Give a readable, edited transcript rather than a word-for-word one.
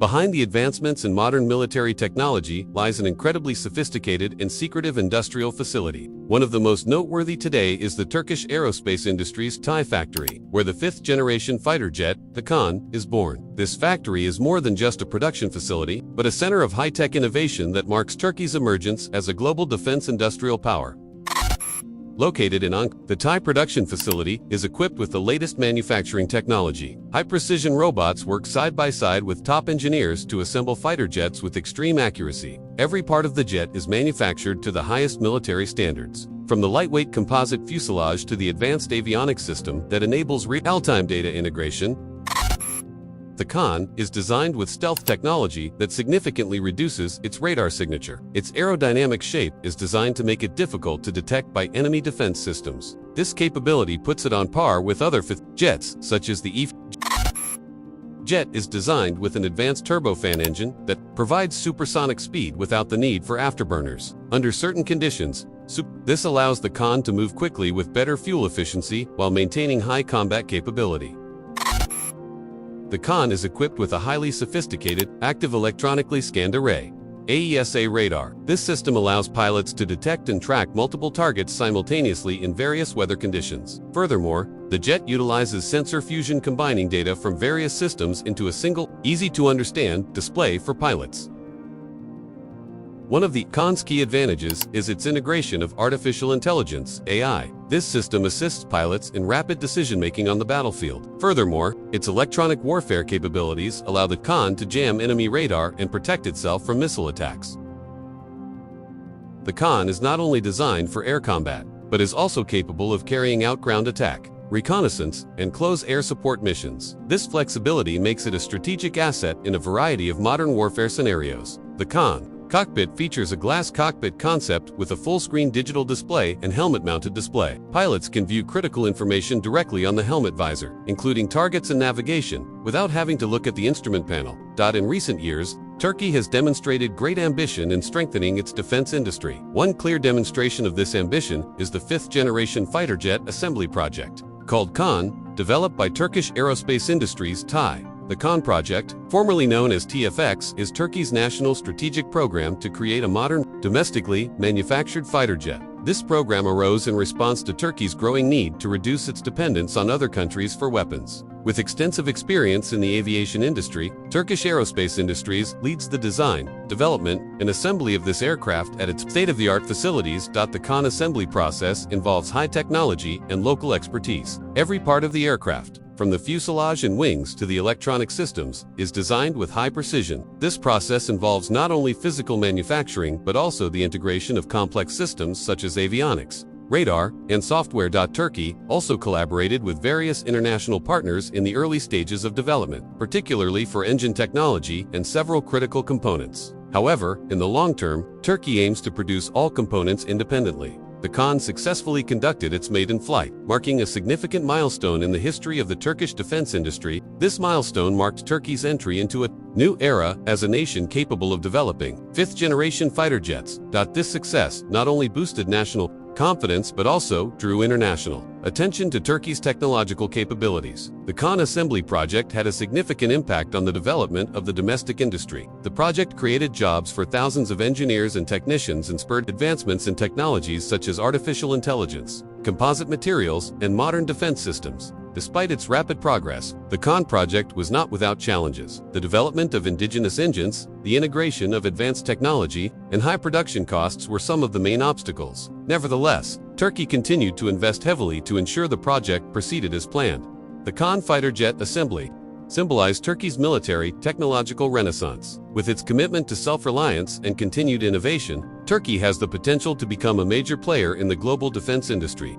Behind the advancements in modern military technology lies an incredibly sophisticated and secretive industrial facility. One of the most noteworthy today is the Turkish Aerospace Industries TAI factory, where the fifth-generation fighter jet, the Kaan, is born. This factory is more than just a production facility, but a center of high-tech innovation that marks Turkey's emergence as a global defense industrial power. Located in Ankara, the TAI production facility is equipped with the latest manufacturing technology. High-precision robots work side by side with top engineers to assemble fighter jets with extreme accuracy. Every part of the jet is manufactured to the highest military standards, from the lightweight composite fuselage to the advanced avionics system that enables real-time data integration. The Kaan is designed with stealth technology that significantly reduces its radar signature. Its aerodynamic shape is designed to make it difficult to detect by enemy defense systems. This capability puts it on par with other jets, such as the jet is designed with an advanced turbofan engine that provides supersonic speed without the need for afterburners. Under certain conditions, this allows the Kaan to move quickly with better fuel efficiency while maintaining high combat capability. The Kaan is equipped with a highly sophisticated, active electronically scanned array (AESA) radar. This system allows pilots to detect and track multiple targets simultaneously in various weather conditions. Furthermore, the jet utilizes sensor fusion, combining data from various systems into a single, easy-to-understand display for pilots. One of the Kaan's key advantages is its integration of artificial intelligence (AI). This system assists pilots in rapid decision-making on the battlefield. Furthermore, its electronic warfare capabilities allow the Kaan to jam enemy radar and protect itself from missile attacks. The Kaan is not only designed for air combat, but is also capable of carrying out ground attack, reconnaissance, and close air support missions. This flexibility makes it a strategic asset in a variety of modern warfare scenarios. The Kaan cockpit features a glass cockpit concept with a full-screen digital display and helmet-mounted display. Pilots can view critical information directly on the helmet visor, including targets and navigation, without having to look at the instrument panel. In recent years, Turkey has demonstrated great ambition in strengthening its defense industry. One clear demonstration of this ambition is the fifth-generation fighter jet assembly project, called Kaan, developed by Turkish Aerospace Industries (TAI). The Kaan project, formerly known as TFX, is Turkey's national strategic program to create a modern, domestically manufactured fighter jet. This program arose in response to Turkey's growing need to reduce its dependence on other countries for weapons. With extensive experience in the aviation industry, Turkish Aerospace Industries leads the design, development, and assembly of this aircraft at its state-of-the-art facilities. The Kaan assembly process involves high technology and local expertise. Every part of the aircraft, from the fuselage and wings to the electronic systems, is designed with high precision. This process involves not only physical manufacturing but also the integration of complex systems such as avionics, radar, and software. Turkey also collaborated with various international partners in the early stages of development, particularly for engine technology and several critical components. However, in the long term, Turkey aims to produce all components independently. The Kaan successfully conducted its maiden flight, marking a significant milestone in the history of the Turkish defense industry. This milestone marked Turkey's entry into a new era as a nation capable of developing fifth-generation fighter jets. This success not only boosted national confidence but also drew international attention to Turkey's technological capabilities. The Kaan assembly project had a significant impact on the development of the domestic industry. The project created jobs for thousands of engineers and technicians and spurred advancements in technologies such as artificial intelligence, composite materials, and modern defense systems. Despite its rapid progress, the Kaan project was not without challenges. The development of indigenous engines, the integration of advanced technology, and high production costs were some of the main obstacles. Nevertheless, Turkey continued to invest heavily to ensure the project proceeded as planned. The Kaan fighter jet assembly symbolized Turkey's military technological renaissance. With its commitment to self-reliance and continued innovation, Turkey has the potential to become a major player in the global defense industry.